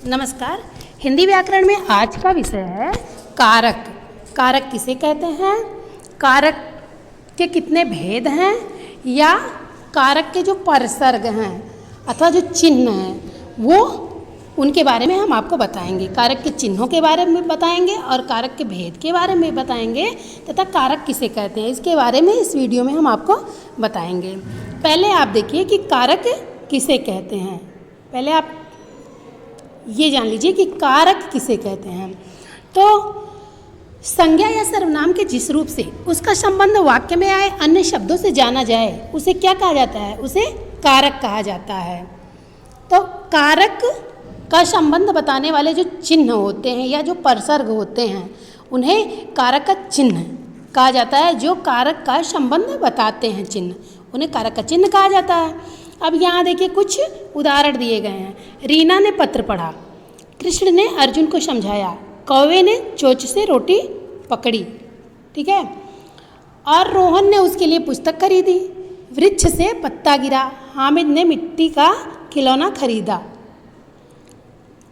नमस्कार। हिंदी व्याकरण में आज का विषय है कारक। कारक किसे कहते हैं, कारक के कितने भेद हैं, या कारक के जो परसर्ग हैं अथवा जो चिन्ह हैं वो उनके बारे में हम आपको बताएंगे। कारक के चिन्हों के बारे में बताएंगे और कारक के भेद के बारे में बताएंगे तथा कारक किसे कहते हैं इसके बारे में इस वीडियो में हम आपको बताएंगे। पहले आप देखिए कि कारक किसे कहते हैं। पहले आप ये जान लीजिए कि कारक किसे कहते हैं। तो संज्ञा या सर्वनाम के जिस रूप से उसका संबंध वाक्य में आए अन्य शब्दों से जाना जाए उसे क्या कहा जाता है, उसे कारक कहा जाता है। तो कारक का संबंध बताने वाले जो चिन्ह होते हैं या जो परसर्ग होते हैं उन्हें कारक का चिन्ह कहा जाता है। जो कारक का संबंध बताते हैं चिन्ह उन्हें कारक का चिन्ह कहा जाता है। अब यहाँ देखिए कुछ उदाहरण दिए गए हैं। रीना ने पत्र पढ़ा, कृष्ण ने अर्जुन को समझाया, कौवे ने चोंच से रोटी पकड़ी, ठीक है, और रोहन ने उसके लिए पुस्तक खरीदी, वृक्ष से पत्ता गिरा, हामिद ने मिट्टी का खिलौना खरीदा,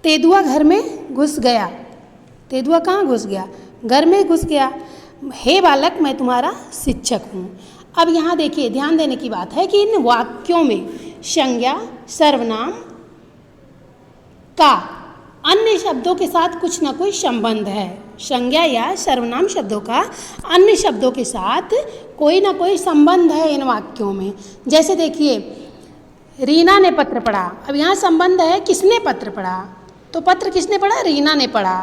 तेंदुआ घर में घुस गया। तेंदुआ कहाँ घुस गया, घर में घुस गया। हे बालक मैं तुम्हारा शिक्षक हूँ। अब यहाँ देखिए ध्यान देने की बात है कि इन वाक्यों में संज्ञा सर्वनाम का अन्य शब्दों के साथ कुछ ना कोई संबंध है। संज्ञा या सर्वनाम शब्दों का अन्य शब्दों के साथ कोई ना कोई संबंध है इन वाक्यों में। जैसे देखिए रीना ने पत्र पढ़ा, अब यहाँ संबंध है किसने पत्र पढ़ा, तो पत्र किसने पढ़ा, रीना ने पढ़ा।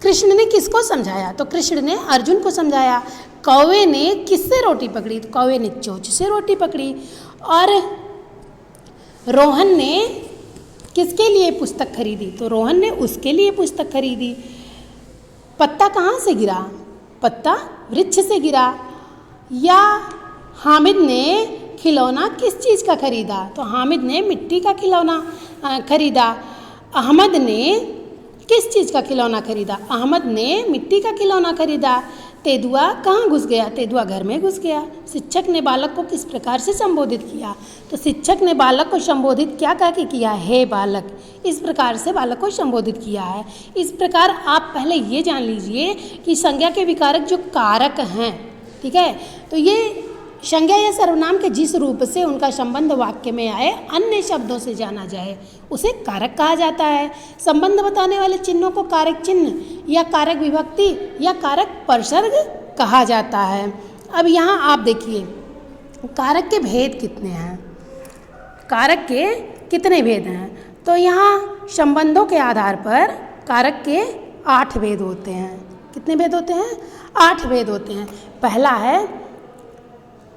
कृष्ण ने किसको समझाया, तो कृष्ण ने अर्जुन को समझाया। कौवे ने किससे रोटी पकड़ी, तो कौवे ने चोंच से रोटी पकड़ी। और रोहन ने किसके लिए पुस्तक खरीदी, तो रोहन ने उसके लिए पुस्तक खरीदी। पत्ता कहाँ से गिरा, पत्ता वृक्ष से गिरा। या हामिद ने खिलौना किस चीज़ का खरीदा, तो हामिद ने मिट्टी का खिलौना खरीदा। अहमद ने किस चीज़ का खिलौना खरीदा, अहमद ने मिट्टी का खिलौना खरीदा। तेंदुआ कहाँ घुस गया, तेंदुआ घर में घुस गया। शिक्षक ने बालक को किस प्रकार से संबोधित किया, तो शिक्षक ने बालक को संबोधित क्या कह के किया, हे बालक, इस प्रकार से बालक को संबोधित किया है। इस प्रकार आप पहले ये जान लीजिए कि संज्ञा के विकारक जो कारक हैं, ठीक है, तो ये संज्ञा या सर्वनाम के जिस रूप से उनका संबंध वाक्य में आए अन्य शब्दों से जाना जाए उसे कारक कहा जाता है। संबंध बताने वाले चिन्हों को कारक चिन्ह या कारक विभक्ति या कारक परसर्ग कहा जाता है। अब यहाँ आप देखिए कारक के भेद कितने हैं, कारक के कितने भेद हैं, तो यहाँ संबंधों के आधार पर कारक के 8 भेद होते हैं। कितने भेद होते हैं, 8 भेद होते हैं। पहला है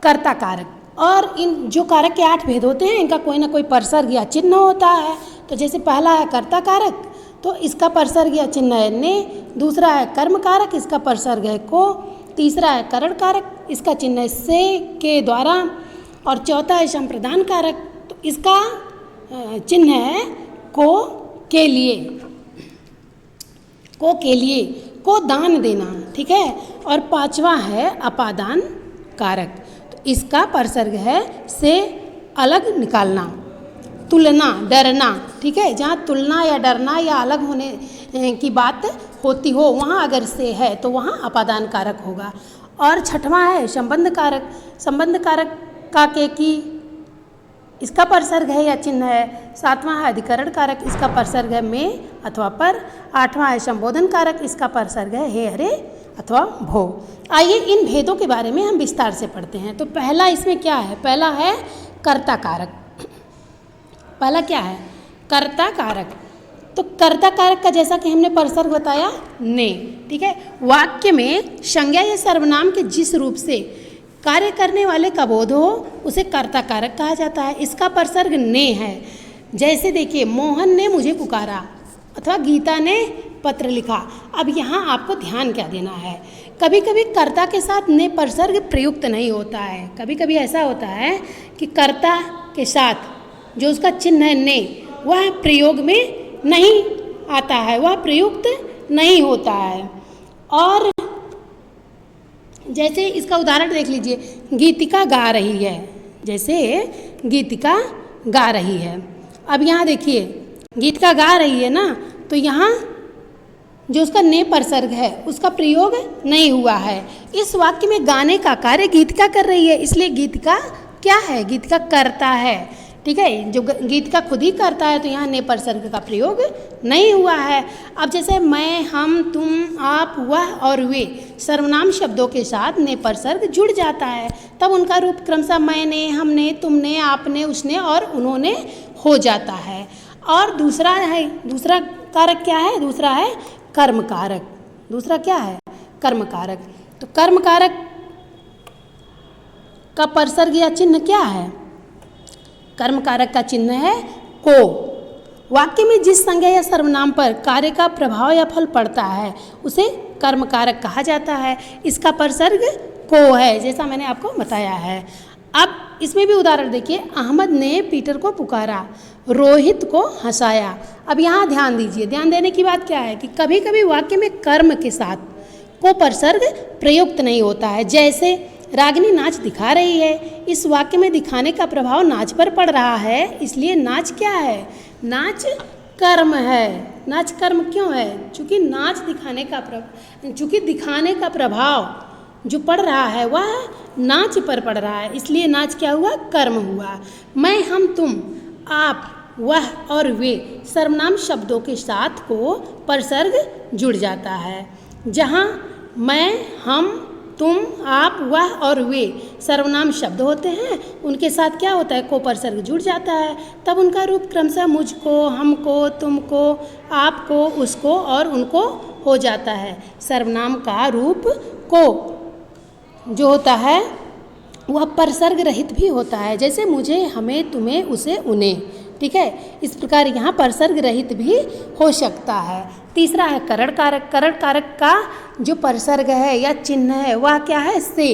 कर्ता कारक, और इन जो कारक के 8 भेद होते हैं इनका कोई ना कोई परसर्ग या चिन्ह होता है। तो जैसे पहला है कर्ता कारक, तो इसका परसर्ग या चिन्ह है ने। दूसरा है कर्म कारक, इसका परसर्ग है को। तीसरा है करण कारक, इसका चिन्ह है से के द्वारा। और चौथा है संप्रदान कारक, तो इसका चिन्ह है को के लिए, को के लिए, को दान देना, ठीक है। और पांचवा है अपादान कारक, इसका परसर्ग है से अलग निकालना, तुलना, डरना, ठीक है। जहाँ तुलना या डरना या अलग होने की बात होती हो वहाँ अगर से है तो वहाँ अपादान कारक होगा। और छठवां है संबंध कारक। संबंध कारक का के की, इसका परसर्ग है या चिन्ह है। सातवां है अधिकरण कारक, इसका परसर्ग है में अथवा पर। आठवां है संबोधन कारक, इसका परसर्ग है हे हरे अथवा भो। आइए इन भेदों के बारे में हम विस्तार से पढ़ते हैं। तो पहला इसमें क्या है, पहला है कर्ता कारक। पहला क्या है, कर्ता कारक। तो कर्ता कारक का जैसा कि हमने परसर्ग बताया ने, ठीक है। वाक्य में संज्ञा या सर्वनाम के जिस रूप से कार्य करने वाले का बोध हो उसे कर्ता कारक कहा जाता है। इसका परसर्ग ने है। जैसे देखिए मोहन ने मुझे पुकारा अथवा गीता ने पत्र लिखा। अब यहाँ आपको ध्यान क्या देना है, कभी कभी कर्ता के साथ ने परसर्ग प्रयुक्त नहीं होता है। कभी कभी ऐसा होता है कि कर्ता के साथ जो उसका चिन्ह है ने वह प्रयोग में नहीं आता है, वह प्रयुक्त नहीं होता है। और जैसे इसका उदाहरण देख लीजिए, गीतिका गा रही है, जैसे गीतिका गा रही है। अब यहाँ देखिए गीत का गा रही है ना, तो यहाँ जो उसका ने परसर्ग है उसका प्रयोग नहीं हुआ है। इस वाक्य में गाने का कार्य गीत का कर रही है, इसलिए गीत का क्या है, गीत का करता है। ठीक है, जो गीत का खुद ही करता है तो यहाँ ने परसर्ग का प्रयोग नहीं हुआ है। अब जैसे मैं, हम, तुम, आप, वह और वे सर्वनाम शब्दों के साथ ने परसर्ग जुड़ जाता है, तब उनका रूप क्रमशः मैंने, हमने, तुमने, आपने, उसने और उन्होंने हो जाता है। और दूसरा कारक क्या है, दूसरा है कर्म कारक। दूसरा क्या है, कर्म कारक। तो कर्म कारक का परसर्ग या चिन्ह क्या है, कर्म कारक का चिन्ह है को। वाक्य में जिस संज्ञा या सर्वनाम पर कार्य का प्रभाव या फल पड़ता है उसे कर्म कारक कहा जाता है। इसका परसर्ग को है, जैसा मैंने आपको बताया है। अब इसमें भी उदाहरण देखिए, अहमद ने पीटर को पुकारा, रोहित को हंसाया। अब यहाँ ध्यान दीजिए, ध्यान देने की बात क्या है कि कभी कभी वाक्य में कर्म के साथ को परसर्ग प्रयुक्त नहीं होता है। जैसे रागिनी नाच दिखा रही है, इस वाक्य में दिखाने का प्रभाव नाच पर पड़ रहा है, इसलिए नाच क्या है, नाच कर्म है। नाच कर्म क्यों है, चूँकि दिखाने का प्रभाव जो पड़ रहा है वह नाच पर पड़ रहा है, इसलिए नाच क्या हुआ, कर्म हुआ। मैं, हम, तुम, आप, वह और वे सर्वनाम शब्दों के साथ को परसर्ग जुड़ जाता है। जहाँ मैं, हम, तुम, आप, वह और वे सर्वनाम शब्द होते हैं, उनके साथ क्या होता है, को परसर्ग जुड़ जाता है, तब उनका रूप क्रमशः मुझको, हमको, तुमको, आपको, उसको और उनको हो जाता है। सर्वनाम का रूप को जो होता है वह परसर्ग रहित भी होता है, जैसे मुझे, हमें, तुम्हें, उसे, उन्हें। ठीक है, इस प्रकार यहाँ परसर्ग रहित भी हो सकता है। तीसरा है करण कारक। करण कारक का जो परसर्ग है या चिन्ह है वह क्या है, से।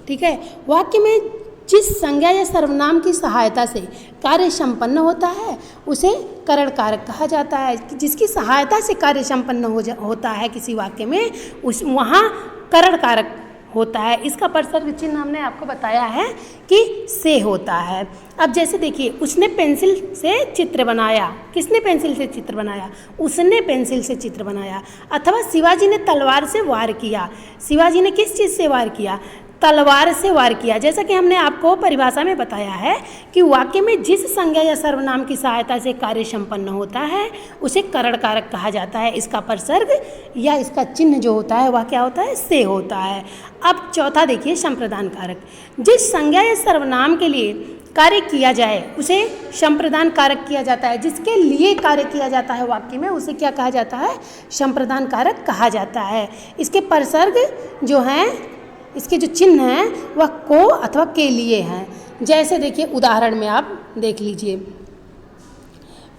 ठीक है, वाक्य में जिस संज्ञा या सर्वनाम की सहायता से कार्य संपन्न होता है उसे करण कारक कहा जाता है। जिसकी सहायता से कार्य संपन्न होता है किसी वाक्य में, वहाँ करण कारक होता है। इसका परसर्ग चिन्ह हमने आपको बताया है कि से होता है। अब जैसे देखिए, उसने पेंसिल से चित्र बनाया, किसने पेंसिल से चित्र बनाया, उसने पेंसिल से चित्र बनाया। अथवा शिवाजी ने तलवार से वार किया, शिवाजी ने किस चीज़ से वार किया, तलवार से वार किया। जैसा कि हमने आपको परिभाषा में बताया है कि वाक्य में जिस संज्ञा या सर्वनाम की सहायता से कार्य संपन्न होता है उसे करण कारक कहा जाता है। इसका परसर्ग या इसका चिन्ह जो होता है वह क्या होता है, से होता है। अब चौथा देखिए, संप्रदान कारक। जिस संज्ञा या सर्वनाम के लिए कार्य किया जाए उसे संप्रदान कारक किया जाता है। जिसके लिए कार्य किया जाता है वाक्य में उसे क्या कहा जाता है, संप्रदान कारक कहा जाता है। इसके परसर्ग जो हैं, इसके जो चिन्ह हैं वह को अथवा के लिए हैं। जैसे देखिए उदाहरण में आप देख लीजिए,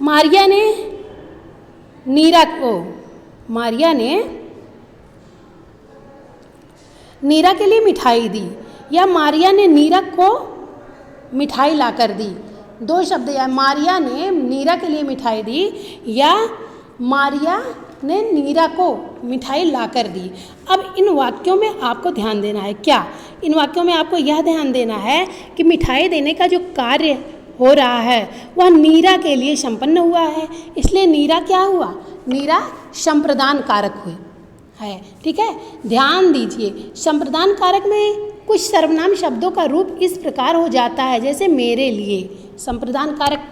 मारिया ने नीरा के लिए मिठाई दी, या मारिया ने नीरा को मिठाई लाकर दी। दो शब्द, या मारिया ने नीरा के लिए मिठाई दी या मारिया ने नीरा को मिठाई लाकर दी। अब इन वाक्यों में आपको ध्यान देना है, क्या इन वाक्यों में आपको यह ध्यान देना है कि मिठाई देने का जो कार्य हो रहा है वह नीरा के लिए संपन्न हुआ है, इसलिए नीरा क्या हुआ, नीरा संप्रदान कारक हुई है। ठीक है, ध्यान दीजिए, संप्रदान कारक में कुछ सर्वनाम शब्दों का रूप इस प्रकार हो जाता है, जैसे मेरे लिए। संप्रदान कारक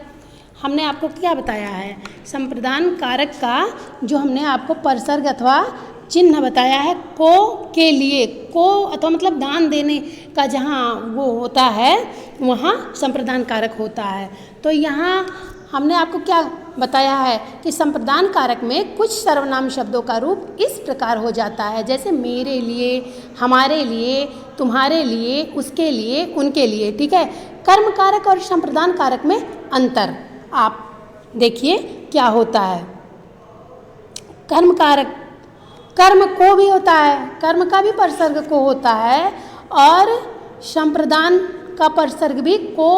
हमने आपको क्या बताया है, संप्रदान कारक का जो हमने आपको परसर्ग अथवा चिन्ह बताया है, को के लिए, को अथवा मतलब दान देने का जहाँ वो होता है वहाँ संप्रदान कारक होता है। तो यहाँ हमने आपको क्या बताया है कि संप्रदान कारक में कुछ सर्वनाम शब्दों का रूप इस प्रकार हो जाता है, जैसे मेरे लिए, हमारे लिए, तुम्हारे लिए, उसके लिए, उनके लिए। ठीक है, कर्म कारक और संप्रदान कारक में अंतर आप देखिए क्या होता है। कर्म कारक, कर्म को भी होता है, कर्म का भी परसर्ग को होता है, और संप्रदान का परसर्ग भी को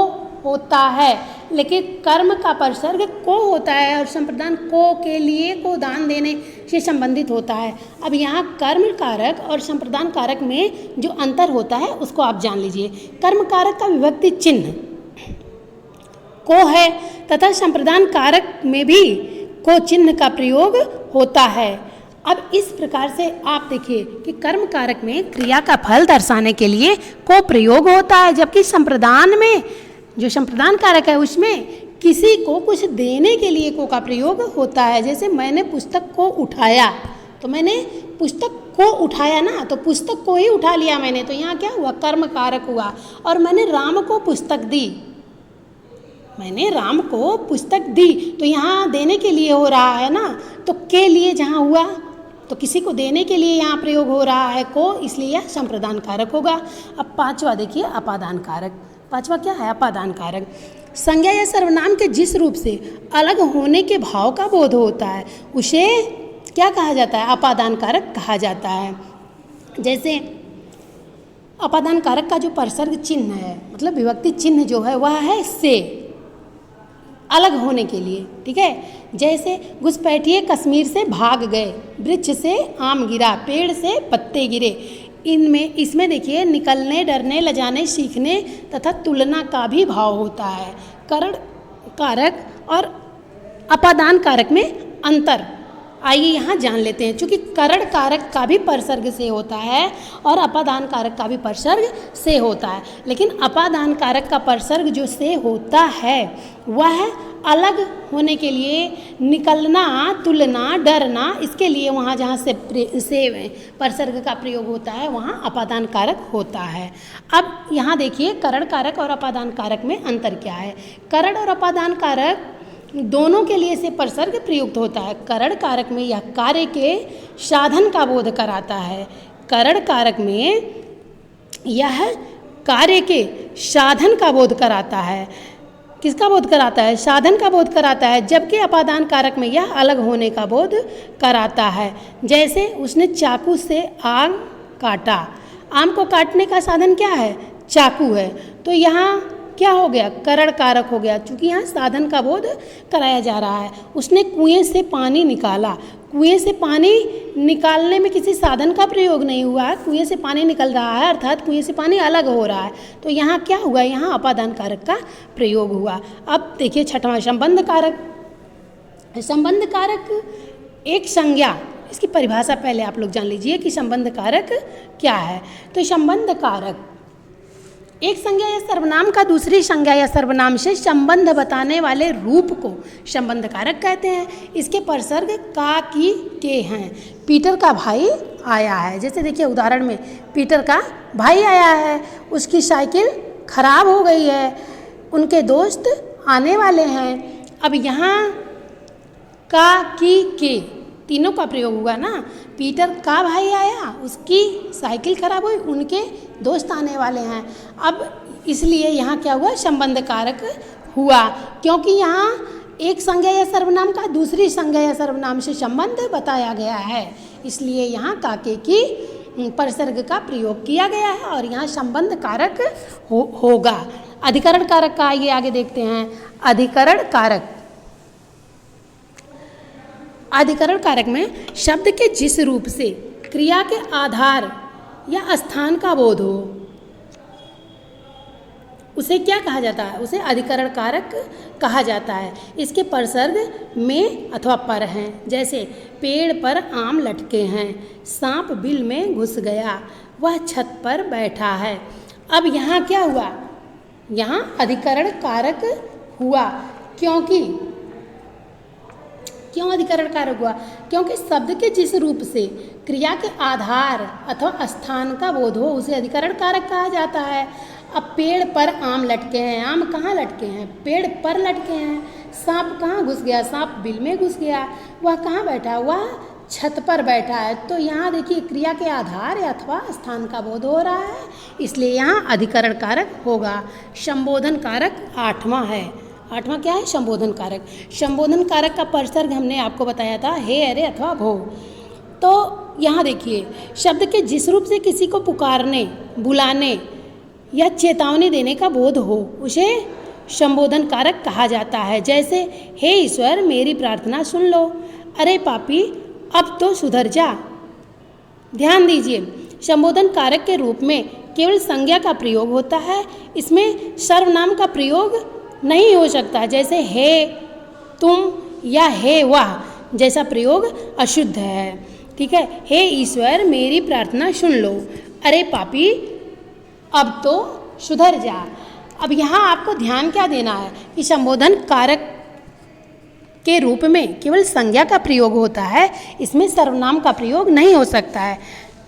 होता है, लेकिन कर्म का परसर्ग को होता है और संप्रदान को के लिए, को दान देने से संबंधित होता है। अब यहाँ कर्म कारक और संप्रदान कारक में जो अंतर होता है उसको आप जान लीजिए। कर्म कारक का विभक्ति चिन्ह को है, तथा संप्रदान कारक में भी को चिन्ह का प्रयोग होता है। अब इस प्रकार से आप देखिए कि कर्म कारक में क्रिया का फल दर्शाने के लिए को प्रयोग होता है, जबकि संप्रदान में जो संप्रदान कारक है उसमें किसी को कुछ देने के लिए को का प्रयोग होता है। जैसे मैंने पुस्तक को उठाया, तो मैंने पुस्तक को उठाया ना, तो पुस्तक को ही उठा लिया मैंने, तो यहाँ क्या हुआ, कर्म कारक हुआ। और मैंने राम को पुस्तक दी, मैंने राम को पुस्तक दी, तो यहाँ देने के लिए हो रहा है ना, तो के लिए जहाँ हुआ तो किसी को देने के लिए यहाँ प्रयोग हो रहा है को, इसलिए यह संप्रदान कारक होगा। अब पांचवा देखिए अपादान कारक। पांचवा क्या है, अपादान कारक। संज्ञा या सर्वनाम के जिस रूप से अलग होने के भाव का बोध होता है उसे क्या कहा जाता है, अपादान कारक कहा जाता है। जैसे अपादान कारक का जो परसर्ग चिन्ह है, मतलब विभक्ति चिन्ह जो है वह है से, अलग होने के लिए, ठीक है। जैसे घुसपैठिए कश्मीर से भाग गए, वृक्ष से आम गिरा, पेड़ से पत्ते गिरे। इनमें इसमें देखिए निकलने, डरने, लजाने, सीखने तथा तुलना का भी भाव होता है। करण कारक और अपादान कारक में अंतर आइए यहाँ जान लेते हैं। चूँकि करण कारक का भी परसर्ग से होता है और अपादान कारक का भी परसर्ग से होता है, लेकिन अपादान कारक का परसर्ग जो से होता है वह अलग होने के लिए, निकलना, तुलना, डरना, इसके लिए वहाँ जहाँ से परसर्ग का प्रयोग होता है वहाँ अपादान कारक होता है। अब यहाँ देखिए करण कारक और अपादान कारक में अंतर क्या है। करण और अपादान कारक दोनों के लिए से परसर्ग प्रयुक्त होता है। करण कारक में यह कार्य के साधन का बोध कराता है। करण कारक में यह कार्य के साधन का बोध कराता है। किसका बोध कराता है, साधन का बोध कराता है, जबकि अपादान कारक में यह अलग होने का बोध कराता है। जैसे उसने चाकू से आम काटा, आम को काटने का साधन क्या है, चाकू है, तो यहाँ क्या हो गया, करण कारक हो गया, क्योंकि यहाँ साधन का बोध कराया जा रहा है। उसने कुएं से पानी निकाला, कुएं से पानी निकालने में किसी साधन का प्रयोग नहीं हुआ है, कुएं से पानी निकल रहा है अर्थात कुएं से पानी अलग हो रहा है, तो यहाँ क्या हुआ, यहाँ अपादान कारक का प्रयोग हुआ। अब देखिए छठवां संबंध कारक। संबंध कारक एक संज्ञा, इसकी परिभाषा पहले आप लोग जान लीजिए कि संबंध कारक क्या है। तो संबंध कारक एक संज्ञा या सर्वनाम का दूसरी संज्ञा या सर्वनाम से संबंध बताने वाले रूप को संबंध कारक कहते हैं। इसके परसर्ग का, की, के हैं। पीटर का भाई आया है, जैसे देखिए उदाहरण में पीटर का भाई आया है, उसकी साइकिल खराब हो गई है, उनके दोस्त आने वाले हैं। अब यहाँ का, की, के तीनों का प्रयोग हुआ ना। पीटर का भाई आया, उसकी साइकिल खराब हुई, उनके दोस्त आने वाले हैं। अब इसलिए यहाँ क्या हुआ, संबंध कारक हुआ, क्योंकि यहाँ एक संज्ञा या सर्वनाम का दूसरी संज्ञा या सर्वनाम से संबंध बताया गया है, इसलिए यहाँ काके की परसर्ग का प्रयोग किया गया है और यहाँ संबंध कारक होगा। अधिकरण कारक का आइए आगे देखते हैं। अधिकरण कारक, अधिकरण कारक में शब्द के जिस रूप से क्रिया के आधार या स्थान का बोध हो उसे क्या कहा जाता है, उसे अधिकरण कारक कहा जाता है। इसके परसर्ग में अथवा पर हैं, जैसे पेड़ पर आम लटके हैं, सांप बिल में घुस गया, वह छत पर बैठा है। अब यहाँ क्या हुआ, यहाँ अधिकरण कारक हुआ, क्यों अधिकरण कारक हुआ, क्योंकि शब्द के जिस रूप से क्रिया के आधार अथवा स्थान का बोध हो उसे अधिकरण कारक कहा जाता है। अब पेड़ पर आम लटके हैं, आम कहाँ लटके हैं, पेड़ पर लटके हैं। सांप कहाँ घुस गया, सांप बिल में घुस गया, वह कहाँ बैठा, वह छत पर बैठा है। तो यहाँ देखिए क्रिया के आधार अथवा स्थान का बोध हो रहा है, इसलिए यहाँ अधिकरण कारक होगा। संबोधन कारक आठवां है। आठवां क्या है, संबोधन कारक। संबोधन कारक का परसर्ग हमने आपको बताया था हे, अरे अथवा भो। तो यहाँ देखिए शब्द के जिस रूप से किसी को पुकारने, बुलाने या चेतावनी देने का बोध हो उसे संबोधन कारक कहा जाता है। जैसे हे ईश्वर मेरी प्रार्थना सुन लो, अरे पापी अब तो सुधर जा। ध्यान दीजिए संबोधन कारक के रूप में केवल संज्ञा का प्रयोग होता है, इसमें सर्वनाम का प्रयोग नहीं हो सकता। जैसे हे तुम या हे वह जैसा प्रयोग अशुद्ध है। ठीक है, हे ईश्वर मेरी प्रार्थना सुन लो, अरे पापी अब तो सुधर जा। अब यहाँ आपको ध्यान क्या देना है कि संबोधन कारक के रूप में केवल संज्ञा का प्रयोग होता है, इसमें सर्वनाम का प्रयोग नहीं हो सकता है।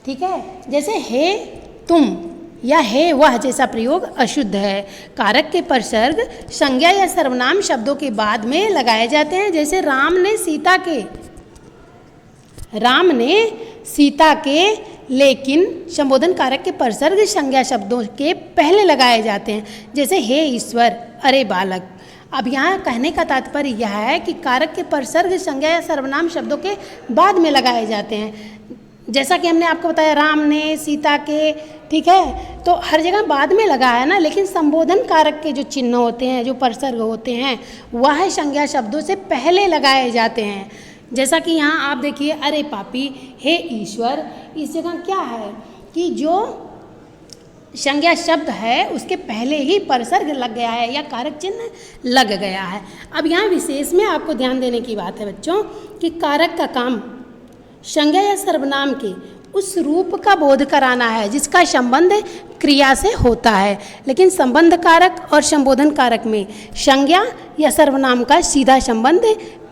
ठीक है, जैसे हे तुम या हे वह जैसा प्रयोग अशुद्ध है। कारक के परसर्ग संज्ञा या सर्वनाम शब्दों के बाद में लगाए जाते हैं। जैसे राम ने सीता के, लेकिन संबोधन कारक के परसर्ग संज्ञा शब्दों के पहले लगाए जाते हैं। जैसे हे ईश्वर, अरे बालक। अब यहाँ कहने का तात्पर्य यह है कि कारक के परसर्ग संज्ञा या सर्वनाम शब्दों के बाद में लगाए जाते हैं। जैसा कि हमने आपको बताया राम ने, सीता के, ठीक है, तो हर जगह बाद में लगा है ना, लेकिन संबोधन कारक के जो चिन्ह होते हैं, जो परसर्ग होते हैं, वह संज्ञा शब्दों से पहले लगाए जाते हैं। जैसा कि यहाँ आप देखिए, अरे पापी, हे ईश्वर, इस जगह क्या है कि जो संज्ञा शब्द है उसके पहले ही परसर्ग लग गया है या कारक चिन्ह लग गया है। अब यहाँ विशेष में आपको ध्यान देने की बात है बच्चों कि कारक का काम संज्ञा या सर्वनाम के उस रूप का बोध कराना है जिसका संबंध क्रिया से होता है, लेकिन संबंध कारक और संबोधन कारक में संज्ञा या सर्वनाम का सीधा संबंध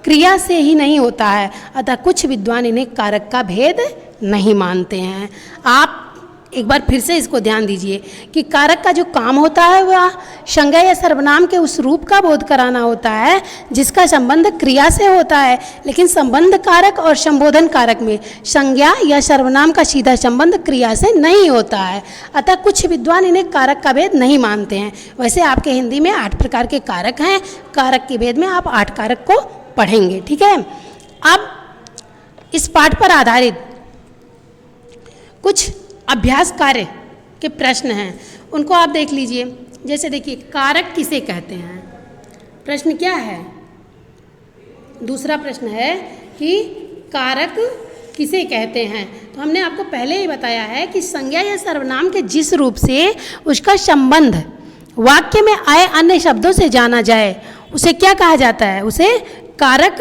क्रिया से ही नहीं होता है। अतः कुछ विद्वान इन्हें कारक का भेद नहीं मानते हैं। आप एक बार फिर से इसको ध्यान दीजिए कि कारक का जो काम होता है वह संज्ञा या सर्वनाम के उस रूप का बोध कराना होता है जिसका संबंध क्रिया से होता है, लेकिन संबंध कारक और संबोधन कारक में संज्ञा या सर्वनाम का सीधा संबंध क्रिया से नहीं होता है। अतः कुछ विद्वान इन्हें कारक का भेद नहीं मानते हैं। वैसे आपके हिंदी में 8 प्रकार के कारक हैं, कारक के भेद में आप 8 कारक को पढ़ेंगे। ठीक है, अब इस पाठ पर आधारित कुछ अभ्यास कार्य के प्रश्न हैं, उनको आप देख लीजिए। जैसे देखिए, कारक किसे कहते हैं? प्रश्न क्या है? दूसरा प्रश्न है कि कारक किसे कहते हैं? तो हमने आपको पहले ही बताया है कि संज्ञा या सर्वनाम के जिस रूप से उसका संबंध वाक्य में आए अन्य शब्दों से जाना जाए उसे क्या कहा जाता है? उसे कारक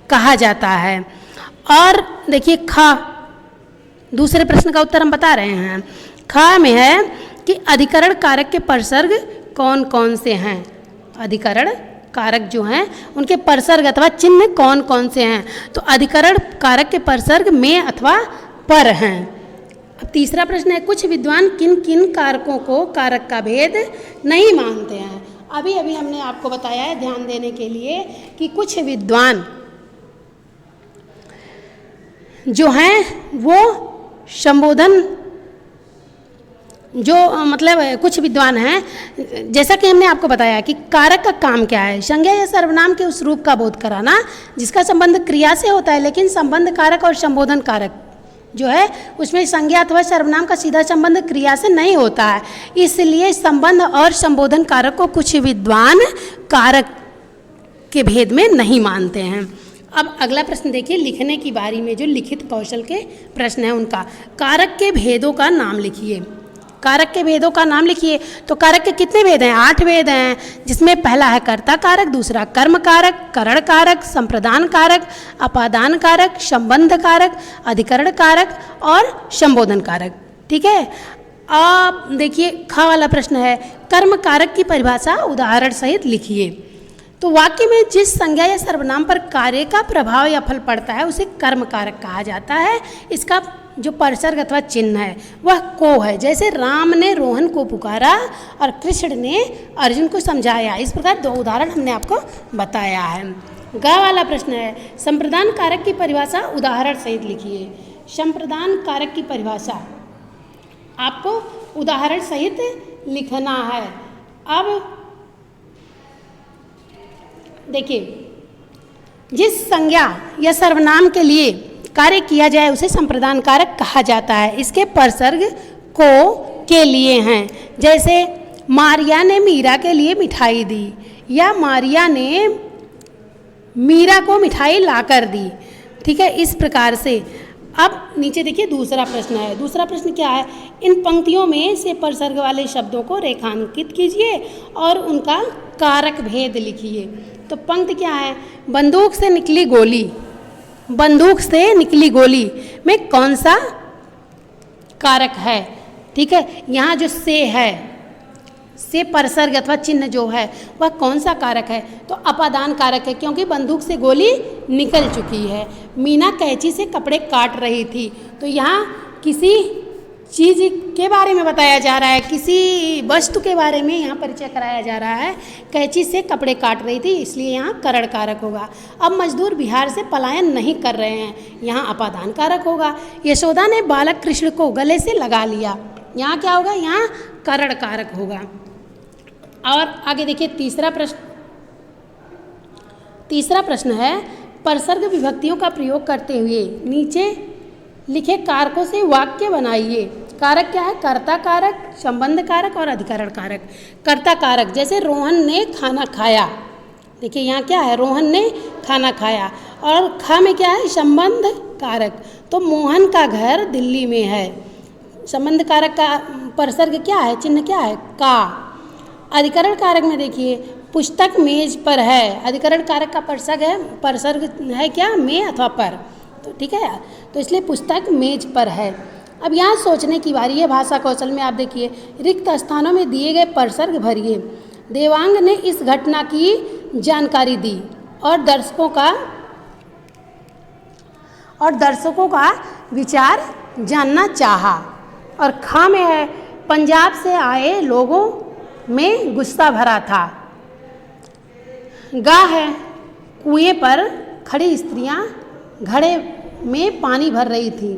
कहा जाता है। और देखिए, खा, दूसरे प्रश्न का उत्तर हम बता रहे हैं। खा में है कि अधिकरण कारक के परसर्ग कौन कौन से हैं? अधिकरण कारक जो हैं उनके परसर्ग अथवा चिन्ह कौन कौन से हैं? तो अधिकरण कारक के परसर्ग में अथवा पर हैं। अब तीसरा प्रश्न है, कुछ विद्वान किन किन कारकों को कारक का भेद नहीं मानते हैं? अभी अभी हमने आपको बताया है ध्यान देने के लिए कि कुछ विद्वान जो हैं वो संबोधन जो मतलब कुछ विद्वान हैं, जैसा कि हमने आपको बताया कि कारक का काम क्या है? संज्ञा या सर्वनाम के उस रूप का बोध कराना जिसका संबंध क्रिया से होता है, लेकिन संबंध कारक और संबोधन कारक जो है उसमें संज्ञा अथवा सर्वनाम का सीधा संबंध क्रिया से नहीं होता है। इसलिए संबंध और संबोधन कारक को कुछ विद्वान कारक के भेद में नहीं मानते हैं। अब अगला प्रश्न देखिए, लिखने की बारी में जो लिखित कौशल के प्रश्न है उनका। कारक के भेदों का नाम लिखिए। कारक के भेदों का नाम लिखिए। तो कारक के कितने भेद हैं? 8 भेद हैं, जिसमें पहला है कर्ता कारक, दूसरा कर्म कारक, करण कारक, संप्रदान कारक, अपादान कारक, संबंध कारक, अधिकरण कारक और संबोधन कारक। ठीक है, अब देखिए खा वाला प्रश्न है, कर्म कारक की परिभाषा उदाहरण सहित लिखिए। तो वाक्य में जिस संज्ञा या सर्वनाम पर कार्य का प्रभाव या फल पड़ता है उसे कर्म कारक कहा जाता है। इसका जो परसर्ग अथवा चिन्ह है वह को है। जैसे राम ने रोहन को पुकारा और कृष्ण ने अर्जुन को समझाया। इस प्रकार 2 उदाहरण हमने आपको बताया है। गा वाला प्रश्न है, संप्रदान कारक की परिभाषा उदाहरण सहित लिखिए। संप्रदान कारक की परिभाषा आपको उदाहरण सहित लिखना है। अब देखिए, जिस संज्ञा या सर्वनाम के लिए कार्य किया जाए उसे संप्रदान कारक कहा जाता है। इसके परसर्ग को के लिए हैं। जैसे मारिया ने मीरा के लिए मिठाई दी या मारिया ने मीरा को मिठाई लाकर दी। ठीक है, इस प्रकार से अब नीचे देखिए दूसरा प्रश्न है। दूसरा प्रश्न क्या है, इन पंक्तियों में से परसर्ग वाले शब्दों को रेखांकित कीजिए और उनका कारक भेद लिखिए। तो पंक्ति क्या है, बंदूक से निकली गोली, बंदूक से निकली गोली में कौन सा कारक है? ठीक है, यहाँ जो से है, से परसर्ग अथवा चिन्ह जो है वह कौन सा कारक है? तो अपादान कारक है, क्योंकि बंदूक से गोली निकल चुकी है। मीना कैंची से कपड़े काट रही थी, तो यहाँ किसी चीज़ के बारे में बताया जा रहा है, किसी वस्तु के बारे में यहाँ परिचय कराया जा रहा है। कैंची से कपड़े काट रही थी, इसलिए यहाँ करण कारक होगा। अब मजदूर बिहार से पलायन नहीं कर रहे हैं, यहाँ अपादान कारक होगा। यशोदा ने बालक कृष्ण को गले से लगा लिया, यहाँ क्या होगा? यहाँ करण कारक होगा। और आगे देखिए तीसरा प्रश्न है, परसर्ग विभक्तियों का प्रयोग करते हुए नीचे लिखे कारकों से वाक्य बनाइए। कारक क्या है? कर्ता कारक, संबंध कारक और अधिकरण कारक। कर्ता कारक जैसे रोहन ने खाना खाया, देखिए यहाँ क्या है? रोहन ने खाना खाया। और खा में क्या है? संबंध कारक, तो मोहन का घर दिल्ली में है। संबंध कारक का परसर्ग क्या है? चिन्ह क्या है? का। अधिकरण कारक में देखिए पुस्तक मेज पर है, अधिकरण कारक का परसर्ग है क्या? में अथवा पर, तो ठीक है, तो इसलिए पुस्तक मेज पर है। अब यहाँ सोचने की बारी है। भाषा कौशल में आप देखिए, रिक्त स्थानों में दिए गए परसर्ग भरिए। देवांग ने इस घटना की जानकारी दी और दर्शकों का विचार जानना चाहा। और खा में है, पंजाब से आए लोगों में गुस्सा भरा था। गा है, कुएं पर खड़ी स्त्रियां घड़े में पानी भर रही थी।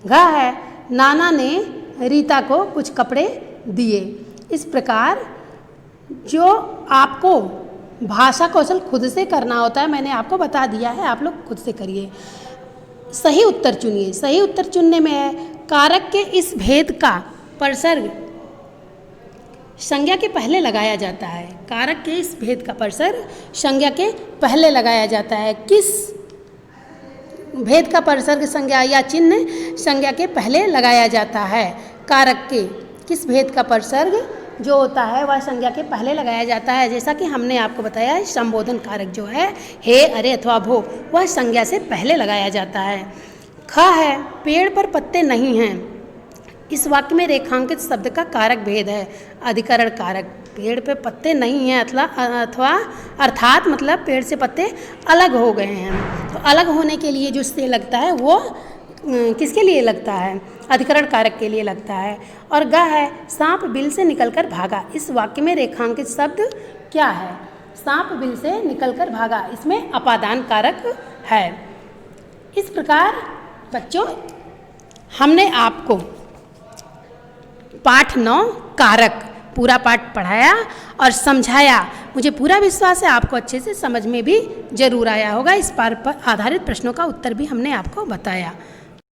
घा है, नाना ने रीता को कुछ कपड़े दिए। इस प्रकार जो आपको भाषा कौशल खुद से करना होता है, मैंने आपको बता दिया है, आप लोग खुद से करिए। सही उत्तर चुनिए। सही उत्तर चुनने में है, कारक के इस भेद का परसर्ग संज्ञा के पहले लगाया जाता है। कारक के इस भेद का परसर्ग संज्ञा के पहले लगाया जाता है। किस भेद का परसर्ग संज्ञा या चिन्ह संज्ञा के पहले लगाया जाता है? कारक के किस भेद का परसर्ग जो होता है वह संज्ञा के पहले लगाया जाता है? जैसा कि हमने आपको बताया है, संबोधन कारक जो है हे, अरे अथवा भो, वह संज्ञा से पहले लगाया जाता है। ख है, पेड़ पर पत्ते नहीं हैं। इस वाक्य में रेखांकित शब्द का कारक भेद है अधिकरण कारक। पेड़ पे पत्ते नहीं हैं अथवा अर्थात मतलब पेड़ से पत्ते अलग हो गए हैं। तो अलग होने के लिए जो से लगता है वो किसके लिए लगता है? अधिकरण कारक के लिए लगता है। और ग है, सांप बिल से निकलकर भागा। इस वाक्य में रेखांकित शब्द क्या है? सांप बिल से निकलकर भागा, इसमें अपादान कारक है। इस प्रकार बच्चों हमने आपको पाठ 9 कारक पूरा पाठ पढ़ाया और समझाया। मुझे पूरा विश्वास है आपको अच्छे से समझ में भी जरूर आया होगा। इस पाठ पर आधारित प्रश्नों का उत्तर भी हमने आपको बताया।